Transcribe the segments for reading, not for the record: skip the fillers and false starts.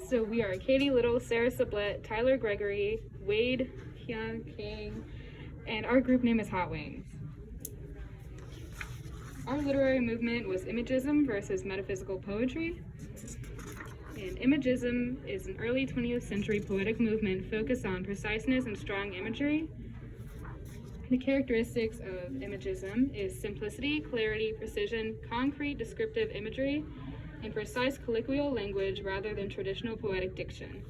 So we are Katie Little, Sarah Sublette, Tyler Gregory, Wade Hyun King, and our group name is Hot Wings. Our literary movement was Imagism versus Metaphysical poetry. And Imagism is an early 20th century poetic movement focused on preciseness and strong imagery. The characteristics of Imagism is simplicity, clarity, precision, concrete descriptive imagery, and precise colloquial language rather than traditional poetic diction.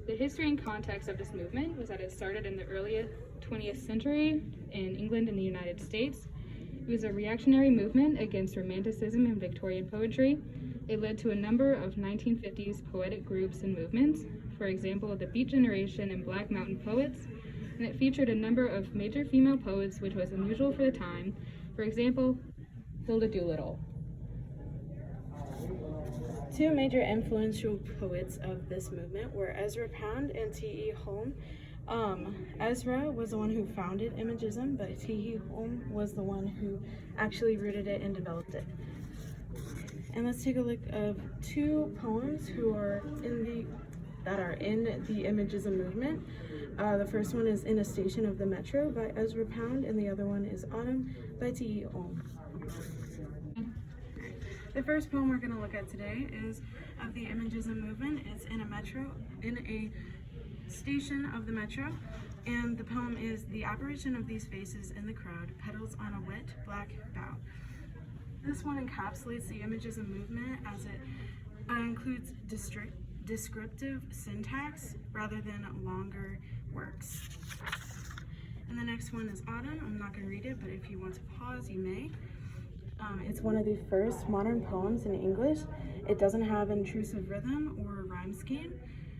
The history and context of this movement was that it started in the early 20th century in England and the United States. It was a reactionary movement against Romanticism and Victorian poetry. It led to a number of 1950s poetic groups and movements, for example, the Beat Generation and Black Mountain Poets, and it featured a number of major female poets, which was unusual for the time. For example, Hilda Doolittle. Two major influential poets of this movement were Ezra Pound and T.E. Holm. Ezra was the one who founded Imagism, but T.E. Holm was the one who actually rooted it and developed it. And let's take a look of two poems that are in the Imagism movement. The first one is In a Station of the Metro by Ezra Pound, and the other one is Autumn by T.E. Holm. The first poem we're going to look at today is of the Imagism movement. It's in a station of the metro, and the poem is The Apparition of These Faces in the Crowd, Petals on a Wet Black Bough. This one encapsulates the Imagism movement as it includes descriptive syntax rather than longer works. And the next one is Autumn. I'm not going to read it, but if you want to pause, you may. It's one of the first modern poems in English. It doesn't have intrusive rhythm or rhyme scheme,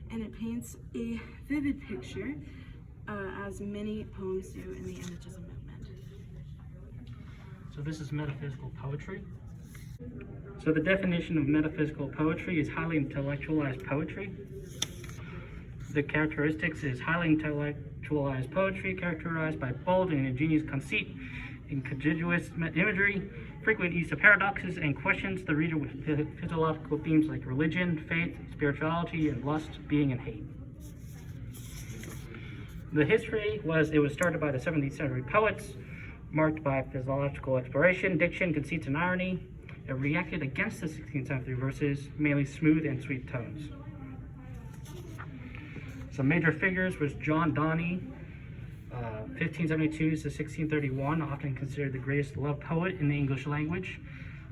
and it paints a vivid picture, as many poems do in the Imagism movement. So this is metaphysical poetry. So the definition of metaphysical poetry is highly intellectualized poetry. The characteristics is highly intellectualized poetry characterized by bold and ingenious conceit, incongruous imagery, frequent use of paradoxes, and questions the reader with philosophical themes like religion, faith, spirituality, and lust, being, and hate. The history was it was started by the 17th century poets, marked by philosophical exploration, diction, conceits, and irony. It reacted against the 16th century verses, mainly smooth and sweet tones. Some major figures was John Donne, 1572 to 1631, often considered the greatest love poet in the English language,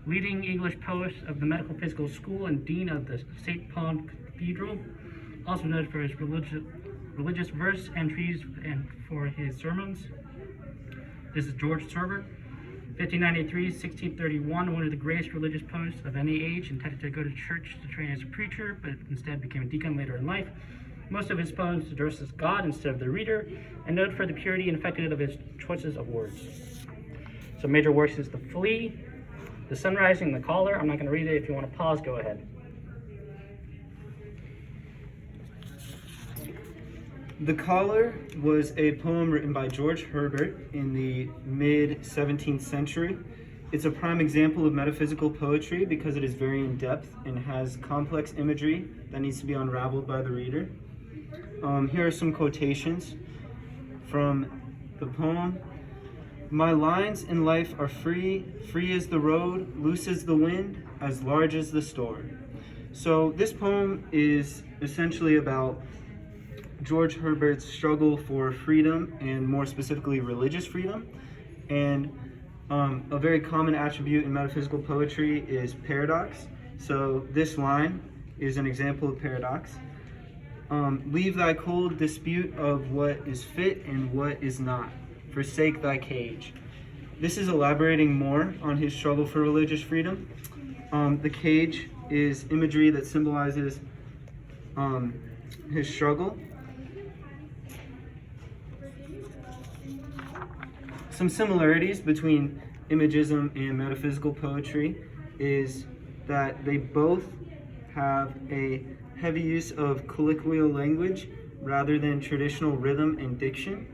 leading English poet of the Metaphysical School and dean of the St. Paul Cathedral, also noted for his religious verse entries and for his sermons. This is George Server, 1593 to 1631, one of the greatest religious poets of any age, intended to go to church to train as a preacher, but instead became a deacon later in life. Most of his poems addresses God instead of the reader, and noted for the purity and effectiveness of his choices of words. Some major works is The Flea, The Sunrising, The Caller. I'm not going to read it. If you want to pause, go ahead. The Caller was a poem written by George Herbert in the mid-17th century. It's a prime example of metaphysical poetry because it is very in-depth and has complex imagery that needs to be unraveled by the reader. Here are some quotations from the poem. My lines in life are free, free as the road, loose as the wind, as large as the store. So this poem is essentially about George Herbert's struggle for freedom, and more specifically religious freedom. And a very common attribute in metaphysical poetry is paradox. So this line is an example of paradox. Leave thy cold dispute of what is fit and what is not. Forsake thy cage. This is elaborating more on his struggle for religious freedom. The cage is imagery that symbolizes his struggle. Some similarities between Imagism and metaphysical poetry is that they both have a heavy use of colloquial language rather than traditional rhythm and diction,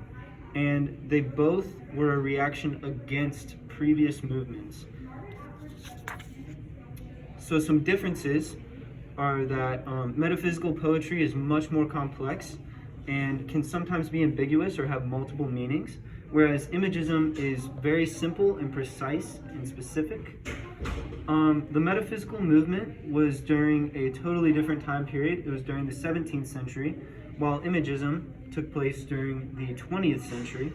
and they both were a reaction against previous movements. So some differences are that metaphysical poetry is much more complex and can sometimes be ambiguous or have multiple meanings, whereas Imagism is very simple and precise and specific. The metaphysical movement was during a totally different time period. It was during the 17th century, while Imagism took place during the 20th century.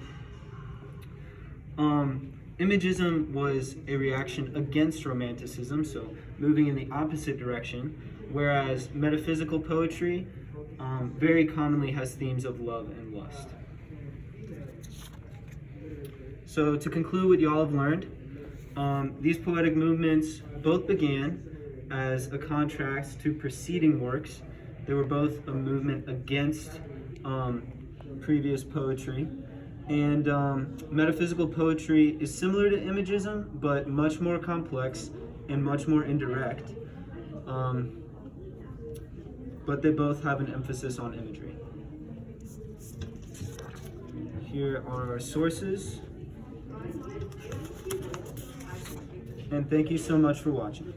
Imagism was a reaction against Romanticism, so moving in the opposite direction, whereas metaphysical poetry very commonly has themes of love and lust. So to conclude what you all have learned, these poetic movements both began as a contrast to preceding works. They were both a movement against previous poetry. And metaphysical poetry is similar to Imagism, but much more complex and much more indirect. But they both have an emphasis on imagery. Here are our sources. And thank you so much for watching.